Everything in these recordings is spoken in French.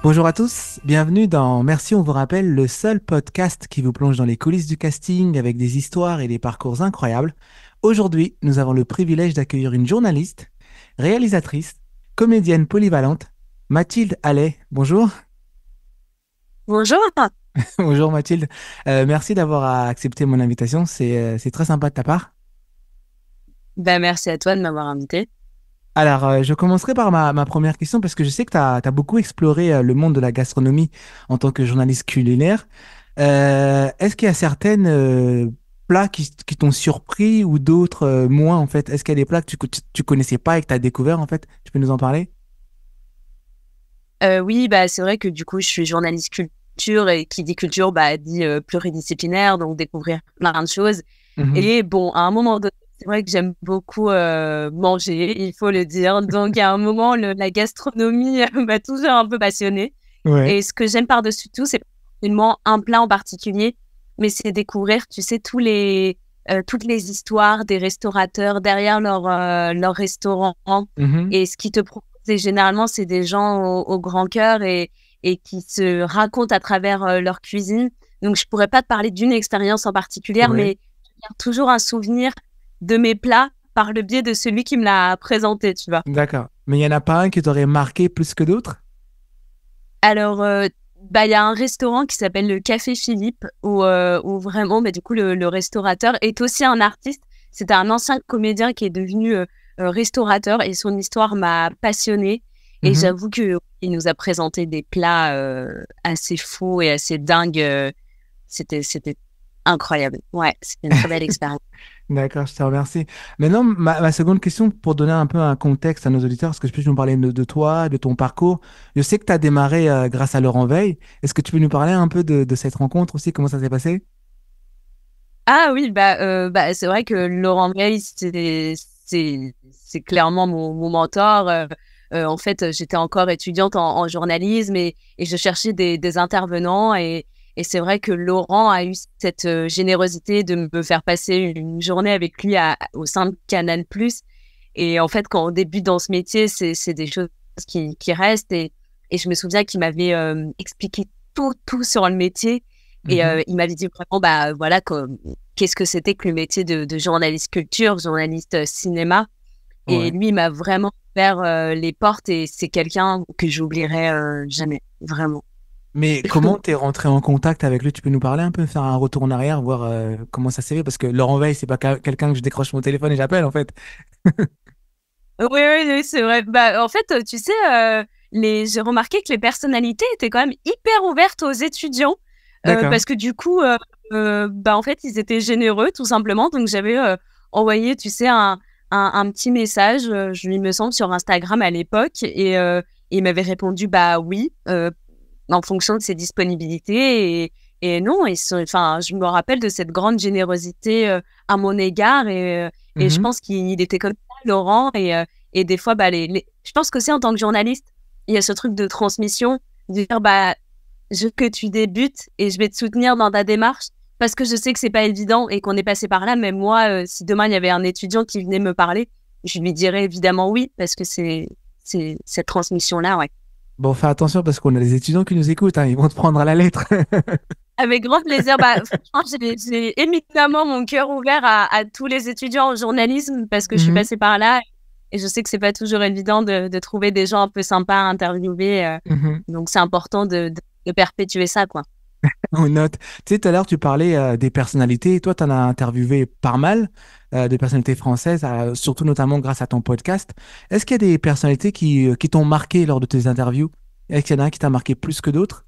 Bonjour à tous, bienvenue dans Merci, on vous rappelle, le seul podcast qui vous plonge dans les coulisses du casting avec des histoires et des parcours incroyables. Aujourd'hui, nous avons le privilège d'accueillir une journaliste, réalisatrice, comédienne polyvalente, Mathilde Allais. Bonjour. Bonjour. Bonjour Mathilde. Merci d'avoir accepté mon invitation, c'est très sympa de ta part. Merci à toi de m'avoir invité. Alors, je commencerai par ma première question parce que je sais que tu as beaucoup exploré le monde de la gastronomie en tant que journaliste culinaire. Est-ce qu'il y a certaines plats qui t'ont surpris ou d'autres moins en fait? Est-ce qu'il y a des plats que tu connaissais pas et que tu as découvert en fait? Tu peux nous en parler? Oui, c'est vrai que du coup, je suis journaliste culture et qui dit culture, dit pluridisciplinaire, donc découvrir plein de choses. Mhm. Et bon, à un moment donné, c'est vrai que j'aime beaucoup manger, il faut le dire. Donc, à un moment, la gastronomie m'a toujours un peu passionnée. Ouais. Et ce que j'aime par-dessus tout, c'est pas seulement un plat en particulier, mais c'est découvrir, tu sais, toutes les histoires des restaurateurs derrière leur restaurant. Mhm. Et ce qui te propose, généralement, c'est des gens au grand cœur et qui se racontent à travers leur cuisine. Donc, je pourrais pas te parler d'une expérience en particulier, Ouais. mais je garde toujours un souvenir de mes plats par le biais de celui qui me l'a présenté, tu vois. D'accord. Mais il n'y en a pas un qui t'aurait marqué plus que d'autres? Alors, il y a un restaurant qui s'appelle le Café Philippe où vraiment, du coup, le restaurateur est aussi un artiste. C'était un ancien comédien qui est devenu restaurateur et son histoire m'a passionnée. Et Mhm. j'avoue qu'il nous a présenté des plats assez fous et assez dingues. C'était incroyable. Ouais, c'était une très belle expérience. D'accord, je te remercie. Maintenant, ma seconde question pour donner un peu un contexte à nos auditeurs, est-ce que tu peux nous parler de toi, de ton parcours? Je sais que tu as démarré grâce à Laurent Veil. Est-ce que tu peux nous parler un peu de cette rencontre aussi, comment ça s'est passé? Ah oui, c'est vrai que Laurent Veil, c'est clairement mon mentor. En fait, j'étais encore étudiante en journalisme et je cherchais des intervenants et c'est vrai que Laurent a eu cette générosité de me faire passer une journée avec lui au sein de Canal+. Et en fait, quand on débute dans ce métier, c'est des choses qui restent et je me souviens qu'il m'avait expliqué tout sur le métier. Et Mhm. il m'avait dit vraiment, voilà, qu'est-ce que c'était que le métier de journaliste culture, journaliste cinéma. Et Ouais. lui, il m'a vraiment ouvert les portes et c'est quelqu'un que j'oublierai jamais, vraiment. Mais comment tu es rentré en contact avec lui? Tu peux nous parler un peu, faire un retour en arrière, voir comment ça s'est fait? Parce que Laurent Veil, c'est pas quelqu'un que je décroche mon téléphone et j'appelle en fait. Oui, oui, oui, c'est vrai. En fait, tu sais, j'ai remarqué que les personnalités étaient quand même hyper ouvertes aux étudiants D'accord. parce que du coup, en fait, ils étaient généreux, tout simplement. Donc, j'avais envoyé, tu sais, un petit message, il me semble, sur Instagram à l'époque et il m'avait répondu, bah oui, en fonction de ses disponibilités et non, enfin, je me rappelle de cette grande générosité à mon égard et je Mhm. pense qu'il était comme ça, Laurent, et des fois, je pense que c'est en tant que journaliste, il y a ce truc de transmission, de dire, je veux que tu débutes et je vais te soutenir dans ta démarche parce que je sais que c'est pas évident et qu'on est passé par là. Même moi, si demain il y avait un étudiant qui venait me parler, je lui dirais évidemment oui parce que c'est cette transmission-là, ouais. Bon, fais attention parce qu'on a des étudiants qui nous écoutent, hein, ils vont te prendre à la lettre. Avec grand plaisir. Franchement, j'ai éminemment mon cœur ouvert à tous les étudiants en journalisme parce que je suis Mhm. passée par là et je sais que c'est pas toujours évident de trouver des gens un peu sympas à interviewer. Mhm. Donc, c'est important de perpétuer ça, quoi. On note. Tu sais, tout à l'heure, tu parlais des personnalités. Toi, tu en as interviewé pas mal de personnalités françaises, surtout notamment grâce à ton podcast. Est-ce qu'il y a des personnalités qui t'ont marqué lors de tes interviews? Est-ce qu'il y en a un qui t'a marqué plus que d'autres?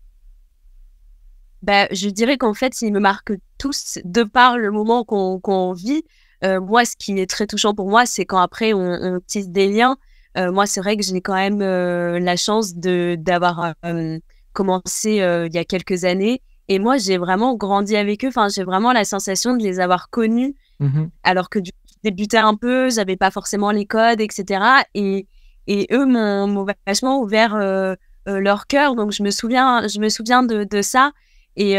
Je dirais qu'en fait, ils me marquent tous de par le moment qu'on vit. Moi, ce qui est très touchant pour moi, c'est quand après on tisse des liens. Moi, c'est vrai que j'ai quand même la chance d'avoir commencé il y a quelques années. Et moi, j'ai vraiment grandi avec eux. Enfin, j'ai vraiment la sensation de les avoir connus, Mhm. alors que du coup, je débutais un peu, j'avais pas forcément les codes, etc. Et eux m'ont vachement ouvert leur cœur. Donc, je me souviens de ça. Et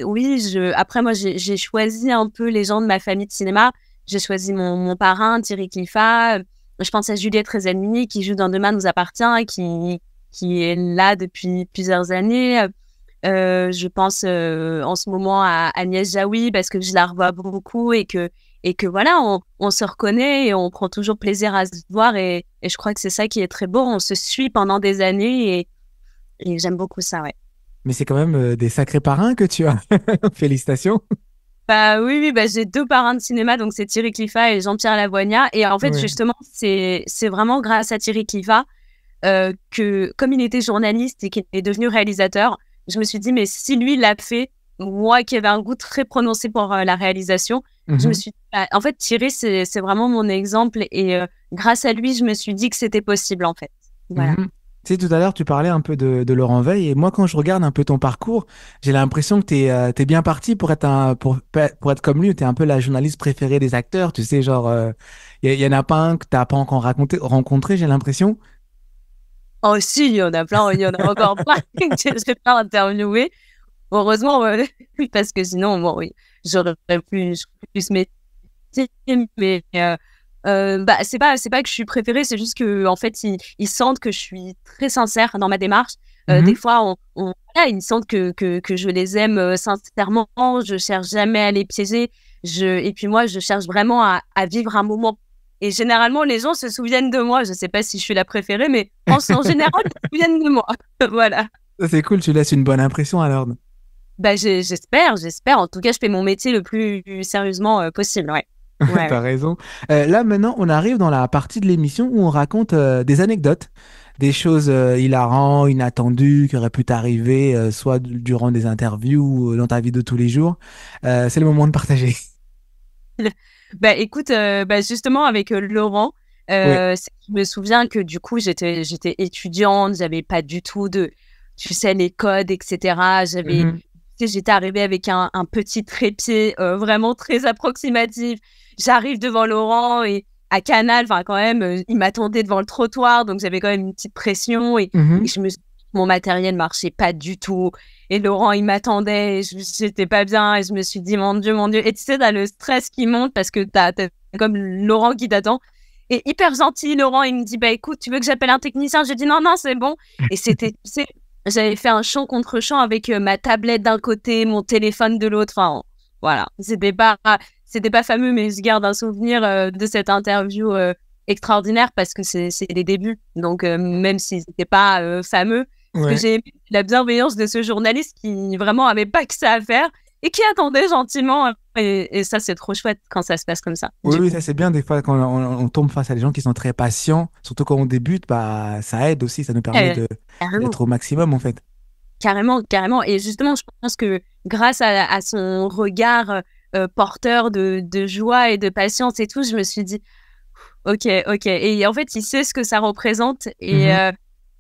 oui, après, moi, j'ai choisi un peu les gens de ma famille de cinéma. J'ai choisi mon parrain, Thierry Cliffat. Je pense à Juliette Rezanini, qui joue dans Demain nous appartient, qui qui est là depuis plusieurs années. Je pense en ce moment à Agnès Jaoui parce que je la revois beaucoup et que voilà, on se reconnaît et on prend toujours plaisir à se voir et je crois que c'est ça qui est très beau. On se suit pendant des années et j'aime beaucoup ça, ouais. Mais c'est quand même des sacrés parrains que tu as. Félicitations. Bah oui, oui, bah j'ai deux parrains de cinéma, donc c'est Thierry Cliffat et Jean-Pierre Lavoignat. Et en fait, Ouais. justement, c'est vraiment grâce à Thierry Cliffat que, comme il était journaliste et qu'il est devenu réalisateur, je me suis dit, mais si lui l'a fait, moi qui avais un goût très prononcé pour la réalisation, je me Mhm. suis dit, bah, en fait, Thierry, c'est vraiment mon exemple. Et grâce à lui, je me suis dit que c'était possible, en fait. Voilà. Mhm. Tu sais, tout à l'heure, tu parlais un peu de Laurent Veil, et moi, quand je regarde un peu ton parcours, j'ai l'impression que tu es, bien parti pour être, pour être comme lui. Tu es un peu la journaliste préférée des acteurs. Tu sais, genre, y en a pas un que tu n'as pas encore rencontré, j'ai l'impression. Oh, si, il y en a plein, il y en a encore plein que je n'ai pas interviewé. Heureusement, parce que sinon, bon, oui, j'aurais plus ce métier, mais bah, c'est pas que je suis préférée, c'est juste que en fait, ils sentent que je suis très sincère dans ma démarche. Des Mhm. fois, voilà, ils sentent que je les aime sincèrement, je cherche jamais à les piéger. Et puis moi, je cherche vraiment à vivre un moment. Et généralement, les gens se souviennent de moi. Je sais pas si je suis la préférée, mais en général, ils se souviennent de moi. Voilà. Ça, c'est cool, tu laisses une bonne impression alors. Bah, j'espère. En tout cas, je fais mon métier le plus sérieusement possible. Ouais. Ouais, T'as ouais. raison. Là, maintenant, on arrive dans la partie de l'émission où on raconte des anecdotes, des choses hilarantes, inattendues, qui auraient pu t'arriver, soit durant des interviews ou dans ta vie de tous les jours. C'est le moment de partager. Bah, écoute, bah, justement, avec Laurent, Oui. je me souviens que du coup, j'étais étudiante, j'avais pas du tout de, tu sais, les codes, etc. Mhm. Tu sais, j'étais arrivée avec un petit trépied vraiment très approximatif. J'arrive devant Laurent et à Canal, enfin, quand même, il m'attendait devant le trottoir, donc j'avais quand même une petite pression et Mhm. mon matériel marchait pas du tout. Et Laurent, il m'attendait, j'étais pas bien, et je me suis dit, mon Dieu. Et tu sais, t'as le stress qui monte parce que t'as comme Laurent qui t'attend. Et hyper gentil, Laurent, il me dit, bah écoute, tu veux que j'appelle un technicien? J'ai dit, non, non, c'est bon. Et c'était, tu sais, j'avais fait un chant contre chant avec ma tablette d'un côté, mon téléphone de l'autre. Enfin, voilà. C'était pas fameux, mais je garde un souvenir de cette interview extraordinaire parce que c'est les débuts. Donc, même s'ils n'étaient pas fameux, ce que Ouais. j'ai aimé, c'est la bienveillance de ce journaliste qui vraiment avait pas que ça à faire et qui attendait gentiment. Et ça, c'est trop chouette quand ça se passe comme ça, Oui, du oui, coup. ça c'est bien des fois quand on tombe face à des gens qui sont très patients, surtout quand on débute, bah ça aide aussi, ça nous permet Euh, Carrément. d'être au maximum en fait. Carrément, carrément. Et justement, je pense que grâce à son regard porteur de joie et de patience et tout, je me suis dit, ok, ok. Et en fait, il sait ce que ça représente. Mhm.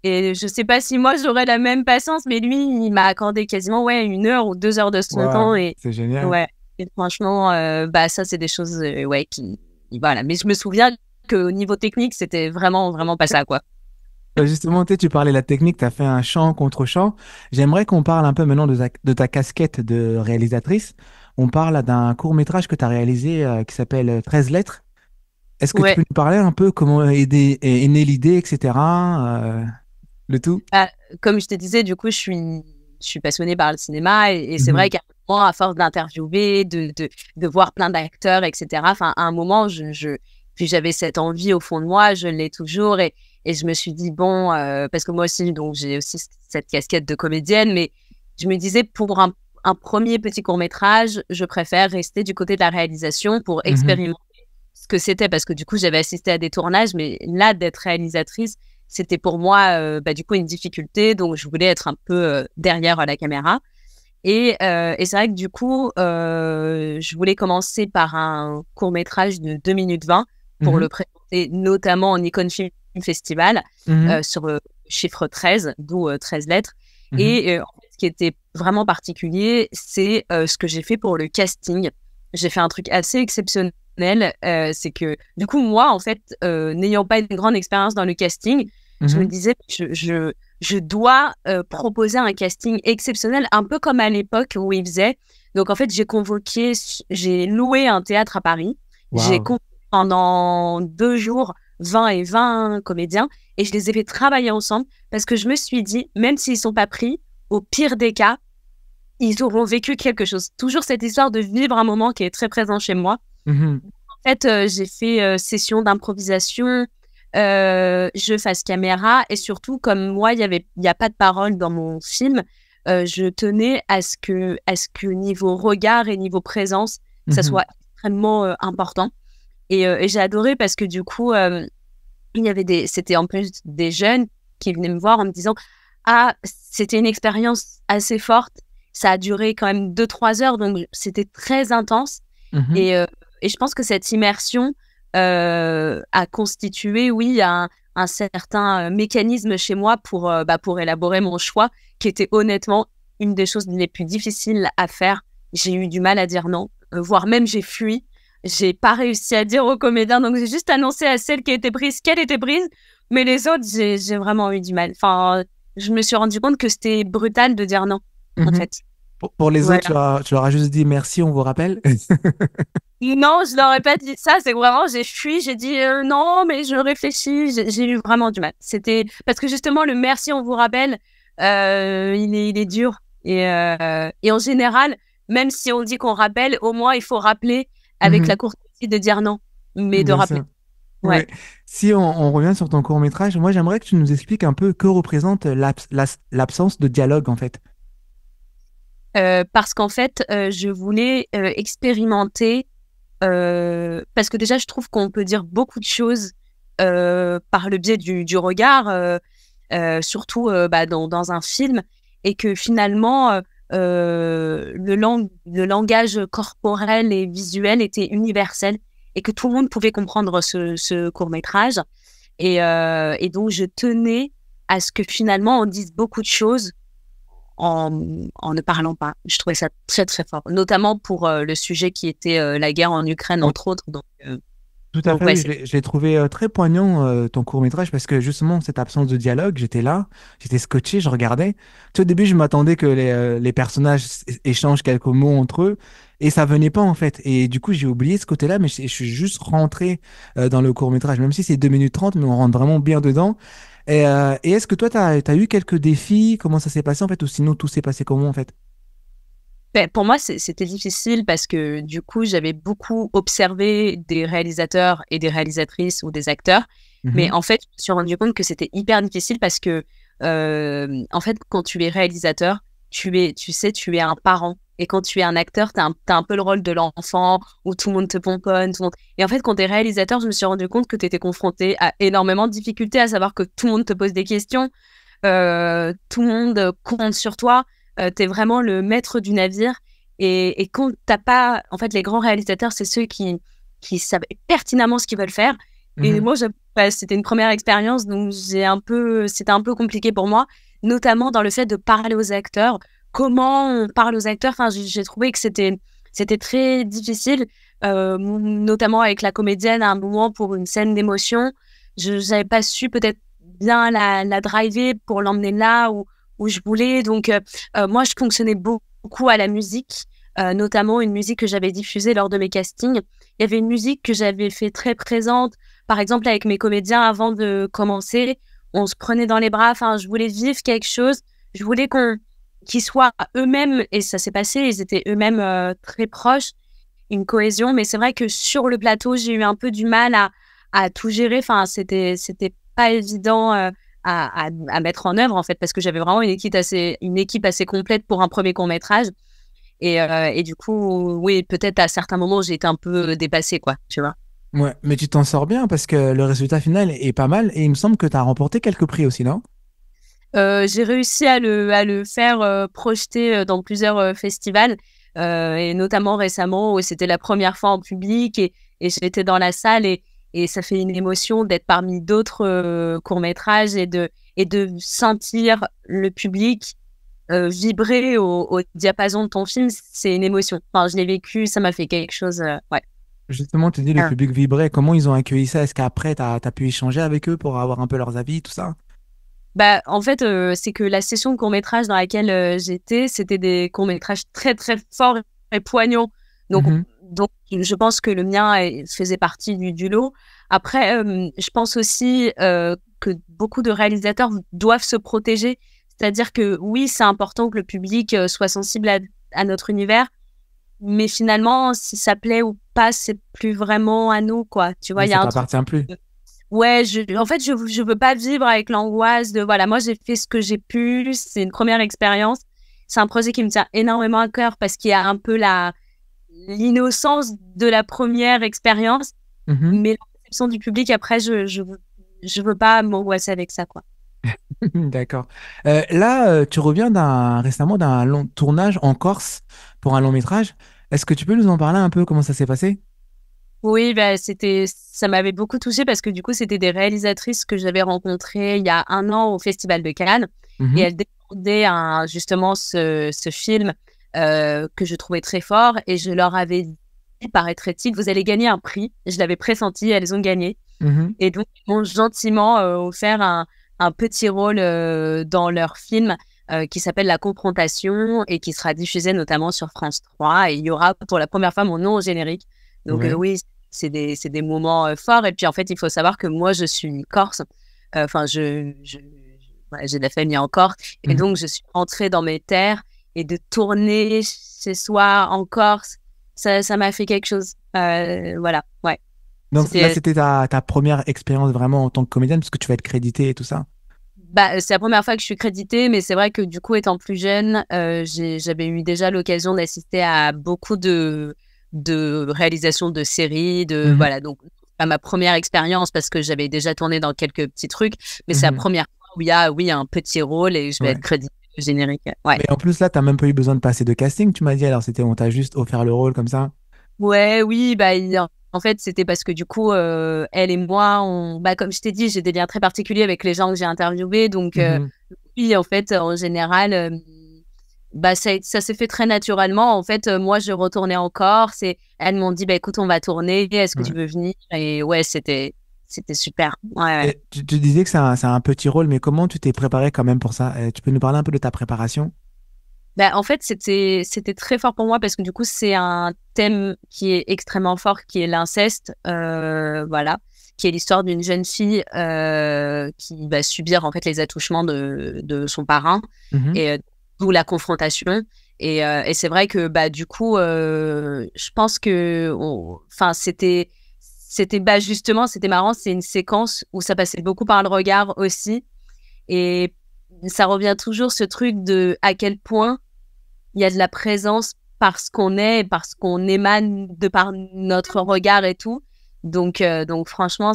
Et je sais pas si moi, j'aurais la même patience, mais lui, il m'a accordé quasiment ouais, 1 heure ou 2 heures de son Waouh, temps. c'est génial. Ouais. Et franchement, bah, ça, c'est des choses ouais, voilà. Mais je me souviens qu'au niveau technique, c'était vraiment, vraiment pas ça, quoi. Bah, justement, tu sais, tu parlais de la technique, tu as fait un chant contre chant. J'aimerais qu'on parle un peu maintenant de ta casquette de réalisatrice. On parle d'un court-métrage que tu as réalisé qui s'appelle 13 lettres. Est-ce que tu peux Ouais. nous parler un peu comment est née l'idée, etc. Le tout? Bah, comme je te disais, du coup, je suis passionnée par le cinéma et c'est vrai Mhm. qu'à un moment, à force d'interviewer, de voir plein d'acteurs, etc., enfin, à un moment, puis j'avais cette envie au fond de moi, je l'ai toujours et je me suis dit, bon, parce que moi aussi, donc, j'ai aussi cette casquette de comédienne, mais je me disais, pour un premier petit court-métrage, je préfère rester du côté de la réalisation pour Mhm. expérimenter ce que c'était, parce que du coup, j'avais assisté à des tournages, mais là, d'être réalisatrice, c'était pour moi, bah, du coup, une difficulté. Donc, je voulais être un peu derrière la caméra. Et c'est vrai que du coup, je voulais commencer par un court-métrage de 2 minutes 20 pour Mhm. le présenter notamment au Nikon Film Festival Mhm. sur le chiffre 13, d'où 13 lettres. Mhm. Et en fait, ce qui était vraiment particulier, c'est ce que j'ai fait pour le casting. J'ai fait un truc assez exceptionnel. C'est que du coup, moi, en fait, n'ayant pas une grande expérience dans le casting, je me Mhm. disais, je dois proposer un casting exceptionnel, un peu comme à l'époque où il faisait. Donc, en fait, j'ai loué un théâtre à Paris. J'ai Waouh. convoqué pendant 2 jours 20 et 20 comédiens, et je les ai fait travailler ensemble parce que je me suis dit, même s'ils sont pas pris, au pire des cas, ils auront vécu quelque chose. Toujours cette histoire de vivre un moment qui est très présent chez moi. Mhm. En fait, j'ai fait session d'improvisation, jeu face caméra, et surtout, comme moi, il y a pas de parole dans mon film, je tenais à ce que niveau regard et niveau présence, ça Mhm. soit extrêmement important. Et j'ai adoré parce que du coup, il y avait c'était en plus des jeunes qui venaient me voir en me disant, ah, c'était une expérience assez forte. Ça a duré quand même 2-3 heures, donc c'était très intense. Mhm. Et, euh, et je pense que cette immersion a constitué, oui, un certain mécanisme chez moi pour élaborer mon choix, qui était honnêtement une des choses les plus difficiles à faire. J'ai eu du mal à dire non, voire même j'ai fui. J'ai pas réussi à dire aux comédiens, donc j'ai juste annoncé à celle qui était prise qu'elle était prise, mais les autres, j'ai vraiment eu du mal. Enfin, je me suis rendu compte que c'était brutal de dire non, en Mhm. fait. Pour les autres, Voilà. tu leur as juste dit merci, on vous rappelle. Non, je leur ai pas dit ça. C'est vraiment, j'ai fui, j'ai dit non, mais je réfléchis. J'ai eu vraiment du mal. C'était parce que justement le merci, on vous rappelle, il est dur. Et en général, même si on dit qu'on rappelle, au moins il faut rappeler avec la Mhm. courtoisie de dire non, mais de Bien rappeler. sûr. Ouais. Ouais. Si on revient sur ton court-métrage, moi j'aimerais que tu nous expliques un peu que représente l'absence de dialogue en fait. Parce qu'en fait, je voulais expérimenter. Parce que déjà, je trouve qu'on peut dire beaucoup de choses par le biais du regard. Surtout dans un film, et que finalement, le langage corporel et visuel était universel, et que tout le monde pouvait comprendre ce court-métrage. Et donc, je tenais à ce que finalement, on dise beaucoup de choses en ne parlant pas. Je trouvais ça très, très fort, notamment pour le sujet qui était la guerre en Ukraine, entre autres. Tout à Donc fait, ouais, oui, je l'ai trouvé très poignant ton court-métrage parce que justement, cette absence de dialogue, j'étais là, j'étais scotché, je regardais. Tu sais, au début, je m'attendais que les personnages échangent quelques mots entre eux et ça venait pas en fait. Et du coup, j'ai oublié ce côté-là, mais je suis juste rentré dans le court-métrage, même si c'est 2 minutes 30, mais on rentre vraiment bien dedans. Et est-ce que toi, tu as eu quelques défis? Comment ça s'est passé en fait? Ou sinon, tout s'est passé comment en fait? ben, pour moi, c'était difficile parce que du coup, j'avais beaucoup observé des réalisateurs et des réalisatrices ou des acteurs. Mais Mhm, en fait, je me suis rendu compte que c'était hyper difficile parce que, en fait, quand tu es réalisateur, tu sais, tu es un parent. Et quand tu es un acteur, t'as un peu le rôle de l'enfant où tout le monde te pomponne. Et en fait, quand tu es réalisateur, je me suis rendu compte que tu étais confronté à énormément de difficultés, à savoir que tout le monde te pose des questions, tout le monde compte sur toi, tu es vraiment le maître du navire. Et quand t'as pas, en fait, les grands réalisateurs, c'est ceux qui savent pertinemment ce qu'ils veulent faire. Et mhm, moi, c'était une première expérience, donc c'était un peu compliqué pour moi, notamment dans le fait de parler aux acteurs. Comment on parle aux acteurs, enfin, j'ai trouvé que c'était très difficile, notamment avec la comédienne à un moment pour une scène d'émotion. Je n'avais pas su peut-être bien la driver pour l'emmener là où je voulais. Donc, moi, je fonctionnais beaucoup à la musique, notamment une musique que j'avais diffusée lors de mes castings. Il y avait une musique que j'avais fait très présente, par exemple, avec mes comédiens avant de commencer. On se prenait dans les bras. Enfin, je voulais vivre quelque chose. Je voulais qu'ils soient eux-mêmes, et ça s'est passé, ils étaient eux-mêmes très proches, une cohésion. Mais c'est vrai que sur le plateau, j'ai eu un peu du mal à tout gérer. Enfin, c'était pas évident à mettre en œuvre, en fait, parce que j'avais vraiment une équipe assez complète pour un premier court-métrage. Et du coup, oui, peut-être à certains moments, j'ai été un peu dépassée, quoi, tu vois. ouais, mais tu t'en sors bien parce que le résultat final est pas mal et il me semble que tu as remporté quelques prix aussi, non? J'ai réussi à le faire projeter dans plusieurs festivals, et notamment récemment où c'était la première fois en public, et j'étais dans la salle, et ça fait une émotion d'être parmi d'autres courts-métrages, et de sentir le public vibrer au diapason de ton film. C'est une émotion. Enfin, je l'ai vécu, ça m'a fait quelque chose. Ouais. Justement, tu dis le Ah. public vibrait. Comment ils ont accueilli ça? Est-ce qu'après, tu as pu échanger avec eux pour avoir un peu leurs avis, tout ça? Bah, en fait, c'est que la session de court-métrage dans laquelle j'étais, c'était des courts-métrages très, très forts et poignants. Donc, Mhm, donc, je pense que le mien faisait partie du lot. Après, je pense aussi que beaucoup de réalisateurs doivent se protéger. C'est-à-dire que oui, c'est important que le public soit sensible à notre univers, mais finalement, si ça plaît ou pas, c'est plus vraiment à nous, quoi. Tu vois, Oui, il y ça a un truc. t'appartient plus. Ouais, en fait, je veux pas vivre avec l'angoisse de, voilà, moi, j'ai fait ce que j'ai pu, c'est une première expérience. C'est un projet qui me tient énormément à cœur parce qu'il y a un peu l'innocence de la première expérience, Mhm. mais la réception du public, après, je veux pas m'angoisser avec ça, quoi. D'accord. Là, tu reviens récemment d'un long tournage en Corse pour un long métrage. Est-ce que tu peux nous en parler un peu, comment ça s'est passé? Oui, bah, ça m'avait beaucoup touchée parce que du coup, c'était des réalisatrices que j'avais rencontrées il y a un an au Festival de Cannes et Mhm. elles défendaient justement ce film que je trouvais très fort et je leur avais dit, paraîtrait-il, vous allez gagner un prix. Je l'avais pressenti, elles ont gagné Mhm. et donc ils m'ont gentiment offert un petit rôle dans leur film qui s'appelle La Confrontation et qui sera diffusé notamment sur France 3 et il y aura pour la première fois mon nom au générique. Donc Ouais. oui, c'est des moments forts. Et puis en fait, il faut savoir que moi, je suis corse. Enfin, ouais, j'ai de la famille en Corse. Et Mhm. donc, je suis rentrée dans mes terres. Et de tourner chez soi en Corse, ça m'a fait quelque chose. Voilà, ouais. Donc là, C'était, c'était ta première expérience vraiment en tant que comédienne, parce que tu vas être créditée et tout ça. c'est la première fois que je suis créditée, mais c'est vrai que du coup, étant plus jeune, j'avais eu déjà l'occasion d'assister à beaucoup de réalisations de séries, Mhm. voilà, donc pas ma première expérience parce que j'avais déjà tourné dans quelques petits trucs, mais c'est la Mhm. première fois où il y a, oui, un petit rôle et je vais être Ouais. créditée au générique. Ouais. Mais en plus, là, t'as même pas eu besoin de passer de casting, tu m'as dit. Alors, on t'a juste offert le rôle comme ça. Ouais, oui, bah, en fait, c'était parce que du coup, elle et moi, bah, comme je t'ai dit, j'ai des liens très particuliers avec les gens que j'ai interviewés. Donc, Mhm. oui, en fait, en général, bah, ça s'est fait très naturellement. En fait, moi, je retournais en Corse et elles m'ont dit, bah, écoute, on va tourner. Est-ce que tu Ouais. veux venir? Et ouais, c'était super. Ouais, ouais. Et tu disais que c'est un petit rôle, mais comment tu t'es préparé quand même pour ça? Tu peux nous parler un peu de ta préparation? Bah, en fait, c'était très fort pour moi parce que du coup, c'est un thème qui est extrêmement fort, qui est l'inceste, voilà, qui est l'histoire d'une jeune fille qui va subir en fait les attouchements de son parrain Mhm. et d'où la confrontation. Et c'est vrai que bah du coup, je pense que, enfin, c'était bah justement, c'était marrant, c'est une séquence où ça passait beaucoup par le regard aussi, et ça revient toujours ce truc de à quel point il y a de la présence parce qu'on est, parce qu'on émane de par notre regard et tout. Donc franchement,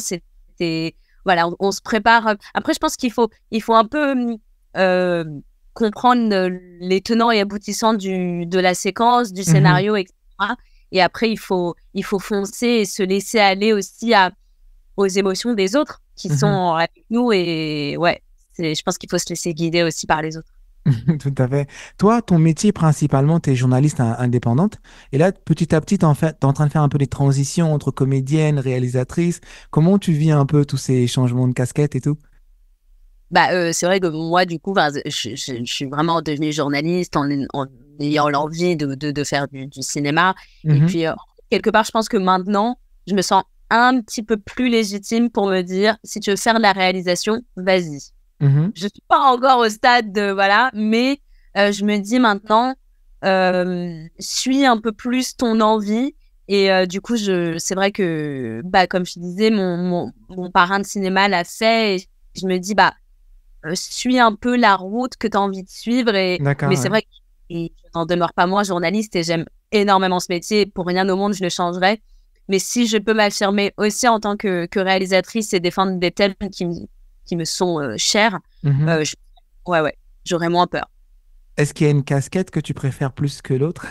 voilà, on se prépare. Après, je pense il faut un peu euh, comprendre les tenants et aboutissants de la séquence, du Mhm. scénario, etc. Et après, il faut foncer et se laisser aller aussi aux émotions des autres qui Mhm. sont avec nous. Et ouais, je pense qu'il faut se laisser guider aussi par les autres. Tout à fait. Toi, ton métier principalement, tu es journaliste indépendante. Et là, petit à petit, t'es en train de faire un peu des transitions entre comédienne, réalisatrice. Comment tu vis un peu tous ces changements de casquette et tout? Bah, c'est vrai que moi, du coup, enfin, je suis vraiment devenue journaliste en ayant l'envie de faire du cinéma. Et Mhm. puis, quelque part, je pense que maintenant, je me sens un petit peu plus légitime pour me dire, si tu veux faire de la réalisation, vas-y. Mhm. Je suis pas encore au stade de, voilà, mais je me dis maintenant, suis un peu plus ton envie. Et du coup, c'est vrai que, bah, comme je disais, mon parrain de cinéma l'a fait. Et je me dis, bah, suis un peu la route que tu as envie de suivre. Mais D'accord, c'est ouais. vrai que je n'en demeure pas moins journaliste et j'aime énormément ce métier. Pour rien au monde, je le changerais. Mais si je peux m'affirmer aussi en tant que réalisatrice et défendre des thèmes qui me sont chers, Mhm. euh, je- ouais, ouais, j'aurais moins peur. Est-ce qu'il y a une casquette que tu préfères plus que l'autre?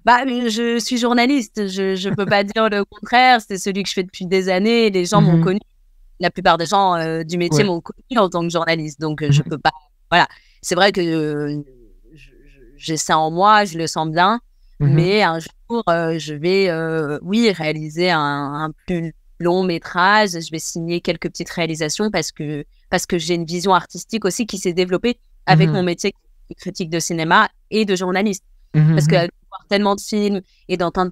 Bah, je suis journaliste. Je peux pas dire le contraire. C'est celui que je fais depuis des années. Les gens m'ont Mhm. connu. La plupart des gens du métier Ouais. m'ont connu en tant que journaliste. Donc, je Mhm. peux pas. Voilà. C'est vrai que j'ai ça en moi, je le sens bien. Mhm. Mais un jour, je vais, oui, réaliser un plus long métrage. Je vais signer quelques petites réalisations parce que j'ai une vision artistique aussi qui s'est développée avec mon Mhm. métier de critique de cinéma et de journaliste. Parce que Mhm. voir tellement de films et d'entendre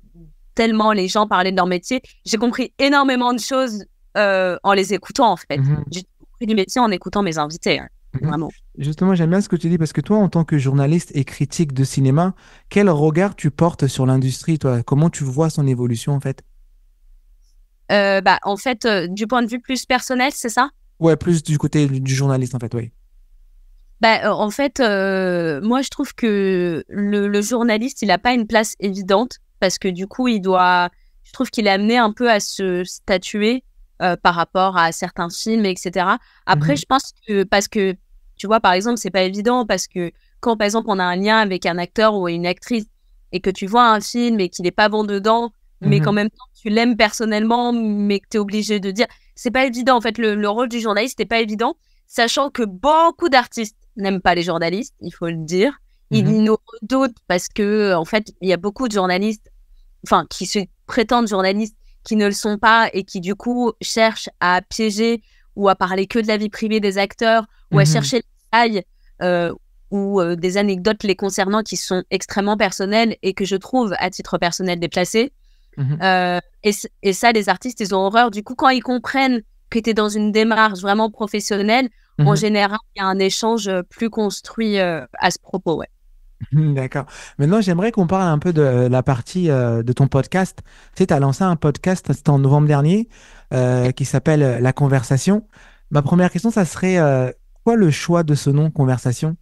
tellement les gens parlaient de leur métier. J'ai compris énormément de choses en les écoutant, en fait. J'ai compris du métier en écoutant mes invités, hein, vraiment. Justement, j'aime bien ce que tu dis parce que toi, en tant que journaliste et critique de cinéma, quel regard tu portes sur l'industrie, toi? Comment tu vois son évolution, en fait? En fait, du point de vue plus personnel, c'est ça? Ouais, plus du côté du journaliste, en fait, oui. En fait, moi, je trouve que le journaliste, il n'a pas une place évidente parce que du coup, je trouve qu'il est amené un peu à se statuer par rapport à certains films, etc. Après, Mhm, je pense que, parce que, tu vois, par exemple, c'est pas évident parce que quand, par exemple, on a un lien avec un acteur ou une actrice et que tu vois un film et qu'il n'est pas bon dedans, mais qu'en mhm, même temps, tu l'aimes personnellement, mais que tu es obligé de dire, c'est pas évident. En fait, le rôle du journaliste n'est pas évident, sachant que beaucoup d'artistes n'aiment pas les journalistes, il faut le dire. Il mhm, y en a d'autres parce que, en fait, il y a beaucoup de journalistes, enfin, qui se prétendent journalistes, qui ne le sont pas et qui, du coup, cherchent à piéger ou à parler que de la vie privée des acteurs ou à mhm, chercher les failles ou des anecdotes les concernant qui sont extrêmement personnelles et que je trouve, à titre personnel, déplacées. mhm, Et ça, les artistes, ils ont horreur. Du coup, quand ils comprennent que tu es dans une démarche vraiment professionnelle, en mhm. général, il y a un échange plus construit à ce propos. Ouais. D'accord. Maintenant, j'aimerais qu'on parle un peu de la partie de ton podcast. Tu sais, tu as lancé un podcast, c'était en novembre dernier, qui s'appelle La Conversation. Ma première question, ça serait quoi le choix de ce nom, Conversation?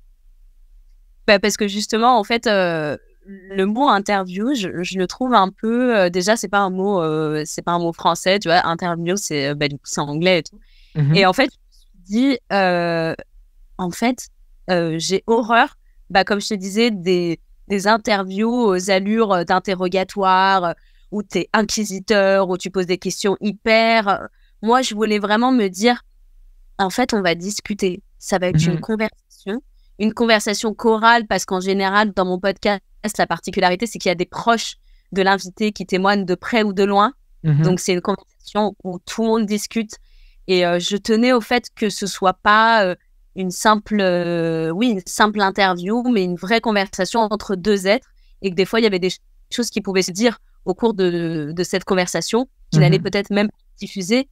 Parce que justement, en fait, le mot interview, je le trouve un peu. Déjà, c'est pas un mot français, tu vois. Interview, du coup, c'est anglais et tout. Et Mhm, en fait, je me suis dit, en fait, j'ai horreur, comme je te disais, des interviews aux allures d'interrogatoire, où tu es inquisiteur, où tu poses des questions hyper. Moi, je voulais vraiment me dire, en fait, on va discuter. Ça va être mhm, une conversation chorale, parce qu'en général, dans mon podcast, la particularité, c'est qu'il y a des proches de l'invité qui témoignent de près ou de loin. mhm. Donc, c'est une conversation où tout le monde discute. Et je tenais au fait que ce soit pas une simple interview, mais une vraie conversation entre deux êtres, et que des fois, il y avait des choses qui pouvaient se dire au cours de cette conversation, qui n'allaient Mhm. peut-être même pas être diffusées,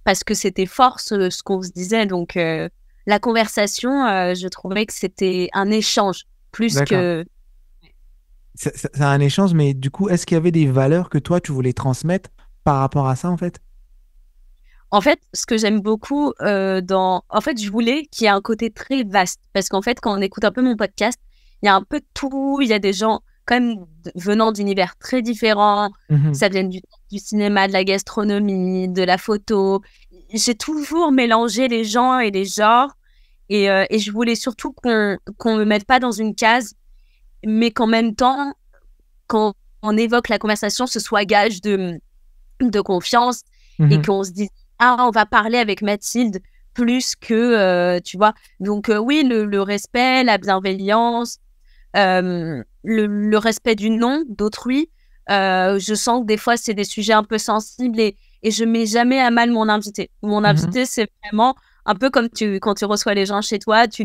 parce que c'était fort ce qu'on se disait. Donc, la conversation, je trouvais que c'était un échange plus D'accord. que... C'est un échange, mais du coup, est-ce qu'il y avait des valeurs que toi, tu voulais transmettre par rapport à ça, en fait? En fait, ce que j'aime beaucoup En fait, je voulais qu'il y ait un côté très vaste. Parce qu'en fait, quand on écoute un peu mon podcast, il y a un peu de tout. Il y a des gens quand même venant d'univers très différents. Mhm, Ça vient du cinéma, de la gastronomie, de la photo. J'ai toujours mélangé les gens et les genres. Et je voulais surtout qu'on me mette pas dans une case, mais qu'en même temps, quand on évoque la conversation, ce soit gage de confiance, et mhm, qu'on se dise, ah, on va parler avec Mathilde plus que, tu vois. Donc, oui, le respect, la bienveillance, le respect du nom d'autrui. Je sens que des fois, c'est des sujets un peu sensibles, et je mets jamais à mal mon invité. Mon mhm, invité, c'est vraiment un peu comme quand tu reçois les gens chez toi, tu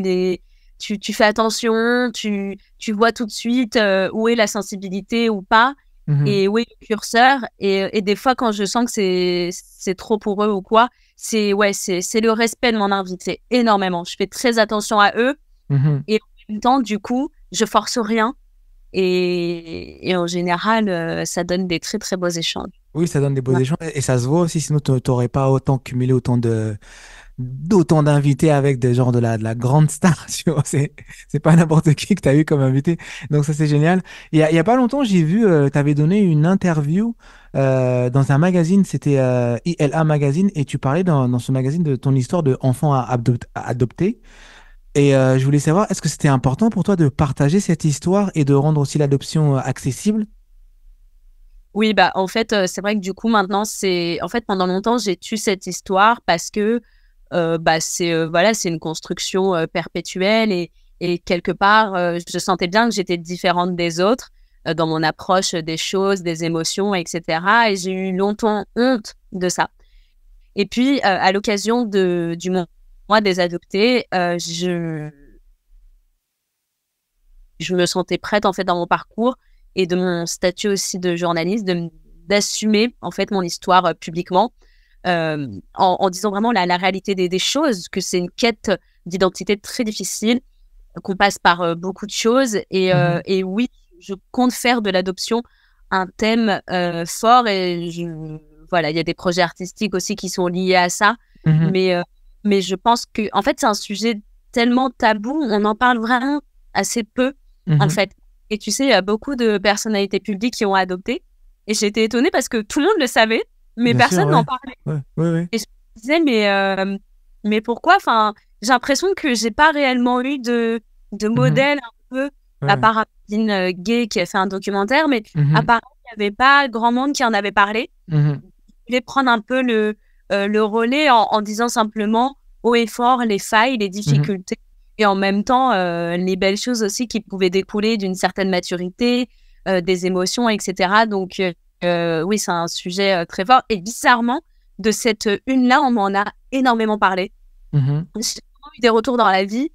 fais attention, tu vois tout de suite où est la sensibilité ou pas, mhm. et où est le curseur. Et des fois, quand je sens que c'est trop pour eux ou quoi, c'est le respect de mon invité, énormément. Je fais très attention à eux, Mhm. et en même temps, du coup, je force rien. Et en général, ça donne des très, très beaux échanges. Oui, ça donne des beaux Ouais. échanges et ça se voit aussi, sinon tu n'aurais pas autant cumulé d'autant d'invités avec des genres de la grande star. Tu vois, c'est pas n'importe qui que tu as eu comme invité. Donc ça, c'est génial. Il y a pas longtemps, j'ai vu, tu avais donné une interview dans un magazine, c'était ILA Magazine, et tu parlais dans ce magazine de ton histoire de enfant à adopter. Et je voulais savoir, est-ce que c'était important pour toi de partager cette histoire et de rendre aussi l'adoption accessible? Oui, en fait, c'est vrai que du coup, maintenant, en fait, pendant longtemps, j'ai tué cette histoire parce que, c'est une construction perpétuelle, et quelque part, je sentais bien que j'étais différente des autres dans mon approche des choses, des émotions, etc. Et j'ai eu longtemps honte de ça. Et puis, à l'occasion du mois des adoptés, je me sentais prête, en fait, dans mon parcours et de mon statut aussi de journaliste, d'assumer en fait mon histoire publiquement, en disant vraiment la réalité des choses, que c'est une quête d'identité très difficile, qu'on passe par beaucoup de choses. Mhm. Et oui, je compte faire de l'adoption un thème fort. Et voilà, il y a des projets artistiques aussi qui sont liés à ça. Mhm. Mais, mais je pense que, en fait, c'est un sujet tellement tabou, on en parle vraiment assez peu, en Mhm. fait. Et tu sais, il y a beaucoup de personnalités publiques qui ont adopté. Et j'ai été étonnée parce que tout le monde le savait, mais Bien sûr, personne n'en ouais. parlait. Ouais, ouais, ouais. Et je me disais, mais pourquoi? Enfin, j'ai l'impression que j'ai pas réellement eu de Mhm. modèle un peu, à Ouais. part Amandine Gay qui a fait un documentaire, mais Mhm. apparemment, il n'y avait pas grand monde qui en avait parlé. Mhm. Je voulais prendre un peu le relais en disant simplement haut et fort les failles, les Mhm. difficultés, et en même temps les belles choses aussi qui pouvaient découler d'une certaine maturité, des émotions, etc. Donc oui, c'est un sujet très fort. Et bizarrement, de cette une-là, on m'en a énormément parlé. Mhm. J'ai vraiment eu des retours dans la vie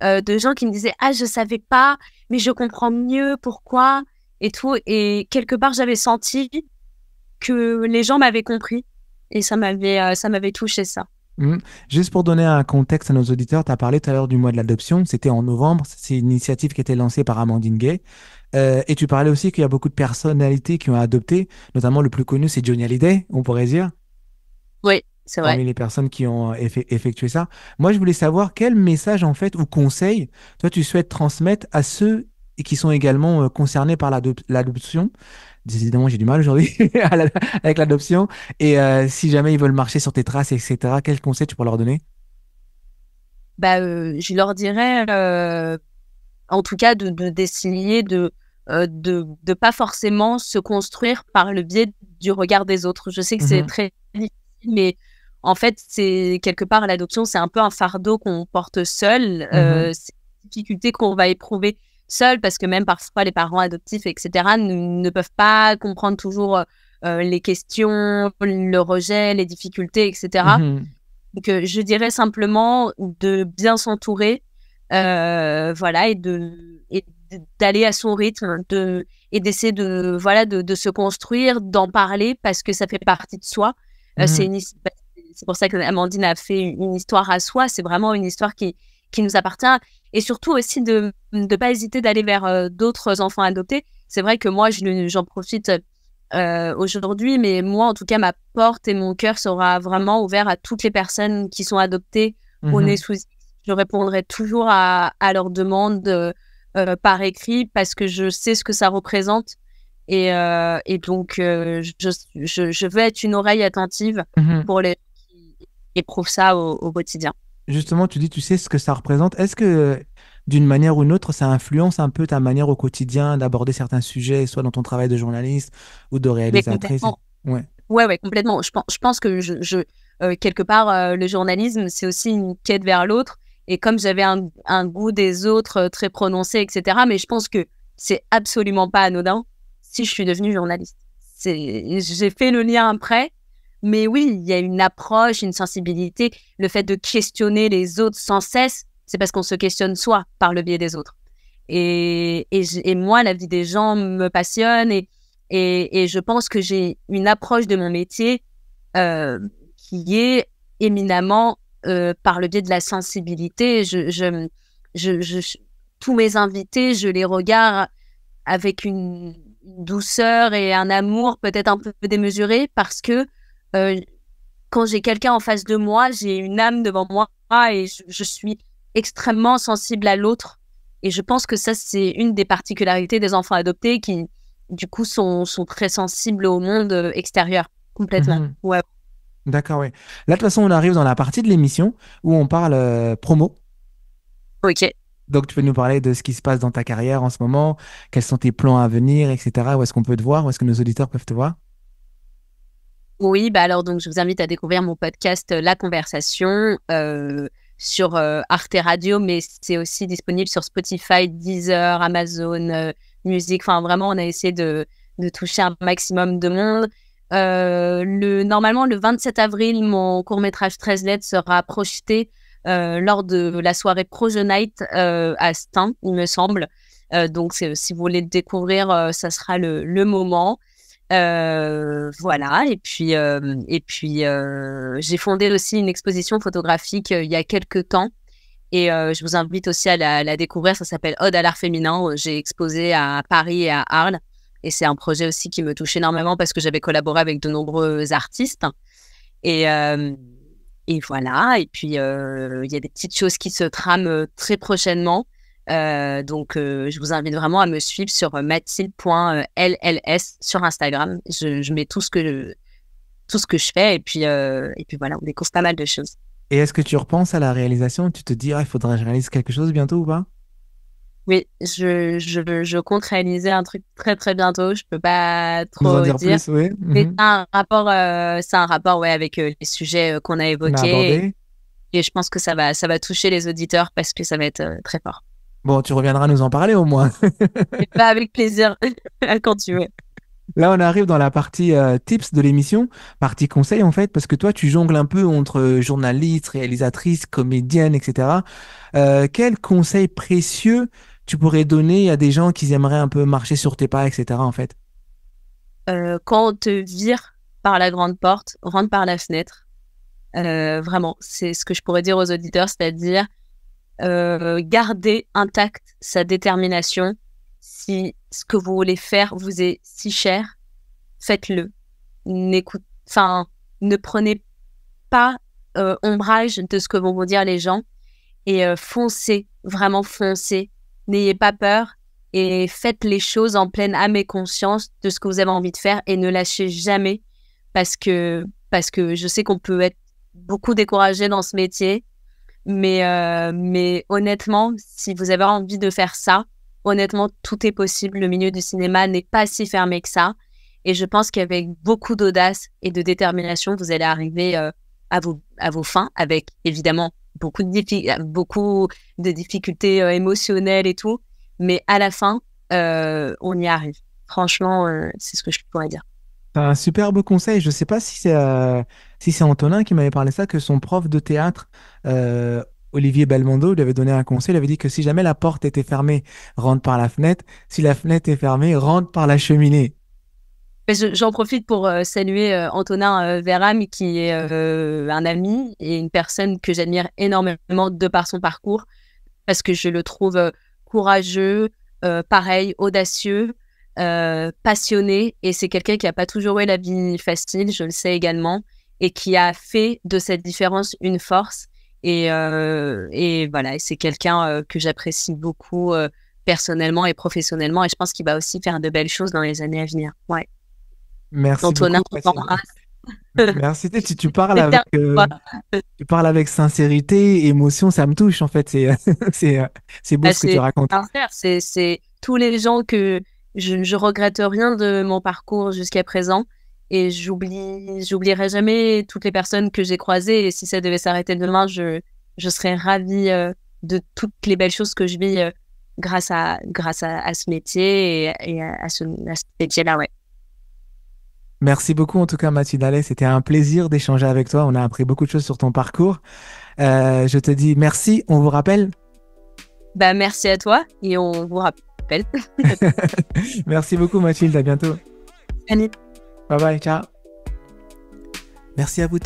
de gens qui me disaient: «Ah, je savais pas, mais je comprends mieux pourquoi et tout», et quelque part, j'avais senti que les gens m'avaient compris et ça m'avait touché ça. Mhm. Juste pour donner un contexte à nos auditeurs, tu as parlé tout à l'heure du mois de l'adoption. C'était en novembre. C'est une initiative qui a été lancée par Amandine Gay. Et tu parlais aussi qu'il y a beaucoup de personnalités qui ont adopté. Notamment, le plus connu, c'est Johnny Hallyday, on pourrait dire, Oui, c'est vrai. parmi les personnes qui ont effectué ça. Moi, je voulais savoir quel message, en fait, ou conseil, toi, tu souhaites transmettre à ceux qui sont également concernés par l'adoption. Décidément, j'ai du mal aujourd'hui avec l'adoption. Et si jamais ils veulent marcher sur tes traces, etc., quel conseil tu pourrais leur donner? Bah, je leur dirais, en tout cas, d'essayer de pas forcément se construire par le biais du regard des autres. Je sais que c'est Mhm, très difficile, mais en fait, c'est quelque part l'adoption, c'est un peu un fardeau qu'on porte seul. mhm, C'est une difficulté qu'on va éprouver seul parce que même parfois les parents adoptifs, etc., ne peuvent pas comprendre toujours les questions, le rejet, les difficultés, etc. mhm, Donc, je dirais simplement de bien s'entourer, voilà, d'aller à son rythme, et d'essayer voilà, de se construire, d'en parler parce que ça fait partie de soi. mhm, C'est pour ça que Amandine a fait une histoire à soi. C'est vraiment une histoire qui nous appartient. Et surtout aussi de ne pas hésiter d'aller vers d'autres enfants adoptés. C'est vrai que moi, j'en profite aujourd'hui, mais moi, en tout cas, ma porte et mon cœur sera vraiment ouvert à toutes les personnes qui sont adoptées au nez mhm. sous. Je répondrai toujours à leurs demandes par écrit parce que je sais ce que ça représente. Et donc, je veux être une oreille attentive Mhm. pour les qui éprouvent ça au quotidien. Justement, tu dis, tu sais ce que ça représente. Est-ce que, d'une manière ou d'une autre, ça influence un peu ta manière au quotidien d'aborder certains sujets, soit dans ton travail de journaliste ou de Mais réalisatrice? complètement. Ouais. Ouais, ouais, complètement. Je pense que quelque part, le journalisme, c'est aussi une quête vers l'autre. Et comme j'avais un goût des autres très prononcé, etc., mais je pense que c'est absolument pas anodin si je suis devenue journaliste. J'ai fait le lien après, mais oui, il y a une approche, une sensibilité. Le fait de questionner les autres sans cesse, c'est parce qu'on se questionne soi par le biais des autres. Et moi, la vie des gens me passionne et je pense que j'ai une approche de mon métier euh, qui est éminemment par le biais de la sensibilité. Tous mes invités, je les regarde avec une douceur et un amour peut-être un peu démesuré parce que euh, quand j'ai quelqu'un en face de moi, j'ai une âme devant moi et je suis extrêmement sensible à l'autre. Et je pense que ça, c'est une des particularités des enfants adoptés qui, du coup, sont très sensibles au monde extérieur, complètement. Mhm. Ouais, D'accord, oui. Là, de toute façon, on arrive dans la partie de l'émission où on parle promo. ok. Donc, tu peux nous parler de ce qui se passe dans ta carrière en ce moment, quels sont tes plans à venir, etc. Où est-ce qu'on peut te voir, où est-ce que nos auditeurs peuvent te voir? Oui, bah alors donc je vous invite à découvrir mon podcast La Conversation sur Arte Radio, mais c'est aussi disponible sur Spotify, Deezer, Amazon Music. Enfin, vraiment, on a essayé de toucher un maximum de monde. Normalement, le 27 avril, mon court-métrage 13 lettres sera projeté lors de la soirée Proje Night à Stein, il me semble. Donc, si vous voulez le découvrir, ça sera le moment. Voilà. J'ai fondé aussi une exposition photographique il y a quelques temps. Et je vous invite aussi à la découvrir. Ça s'appelle Ode à l'art féminin. J'ai exposé à Paris et à Arles. Et c'est un projet aussi qui me touche énormément parce que j'avais collaboré avec de nombreux artistes. Et, euh, et voilà. Et puis, il y a des petites choses qui se trament très prochainement. Donc, je vous invite vraiment à me suivre sur mathilde.lls sur Instagram. Je mets tout ce que je fais. Et puis voilà, on découvre pas mal de choses. Et est-ce que tu repenses à la réalisation? Tu te dis, ah, il faudrait que je réalise quelque chose bientôt ou pas? Oui, je compte réaliser un truc très très bientôt. Je peux pas Nous en trop dire dire. plus, oui. Mais Mhm. c'est un rapport ouais avec les sujets qu'on a On a évoqués abordé. et je pense que ça va toucher les auditeurs parce que ça va être très fort. Bon, tu reviendras nous en parler au moins. Mais pas avec plaisir quand tu veux. Là, on arrive dans la partie tips de l'émission, partie conseil en fait, parce que toi, tu jongles un peu entre journaliste, réalisatrice, comédienne, etc. Quels conseils précieux tu pourrais donner à des gens qui aimeraient un peu marcher sur tes pas, etc. en fait? Quand on te vire par la grande porte, rentre par la fenêtre. Vraiment, c'est ce que je pourrais dire aux auditeurs, c'est-à-dire garder intacte sa détermination. Si ce que vous voulez faire vous est si cher, faites-le. Enfin, ne prenez pas ombrage de ce que vont vous dire les gens et foncez, vraiment foncez. N'ayez pas peur et faites les choses en pleine âme et conscience de ce que vous avez envie de faire et ne lâchez jamais parce que je sais qu'on peut être beaucoup découragé dans ce métier, mais honnêtement, si vous avez envie de faire ça, honnêtement, tout est possible. Le milieu du cinéma n'est pas si fermé que ça. Et je pense qu'avec beaucoup d'audace et de détermination, vous allez arriver à vos fins, avec évidemment beaucoup de difficultés émotionnelles et tout. Mais à la fin, on y arrive. Franchement, c'est ce que je pourrais dire. C'est un superbe conseil. Je ne sais pas si c'est Antonin qui m'avait parlé ça, que son prof de théâtre, euh, Olivier Belmondo, lui avait donné un conseil. Il avait dit que si jamais la porte était fermée, rentre par la fenêtre. Si la fenêtre est fermée, rentre par la cheminée. Mais j'en profite pour saluer Antonin Véram, qui est un ami et une personne que j'admire énormément de par son parcours, parce que je le trouve courageux, pareil, audacieux, passionné, et c'est quelqu'un qui n'a pas toujours eu la vie facile, je le sais également, et qui a fait de cette différence une force. Et voilà, et c'est quelqu'un que j'apprécie beaucoup personnellement et professionnellement, et je pense qu'il va aussi faire de belles choses dans les années à venir. Ouais. Merci Antonin, beaucoup, on Mathilde. t'embrasse. Merci. C'est toi. Tu parles avec sincérité, émotion, ça me touche en fait. C'est beau Bah, ce que tu c'est racontes. sincère, c'est tous les gens que je regrette rien de mon parcours jusqu'à présent et j'oublierai jamais toutes les personnes que j'ai croisées et si ça devait s'arrêter demain, je serais ravie de toutes les belles choses que je vis à ce métier et à ce métier-là, ouais. Merci beaucoup en tout cas, Mathilde Allais. C'était un plaisir d'échanger avec toi. On a appris beaucoup de choses sur ton parcours. Je te dis merci. On vous rappelle. Bah, merci à toi et on vous rappelle. Merci beaucoup, Mathilde. À bientôt. Annie. Bye bye. Ciao. Merci à vous tous.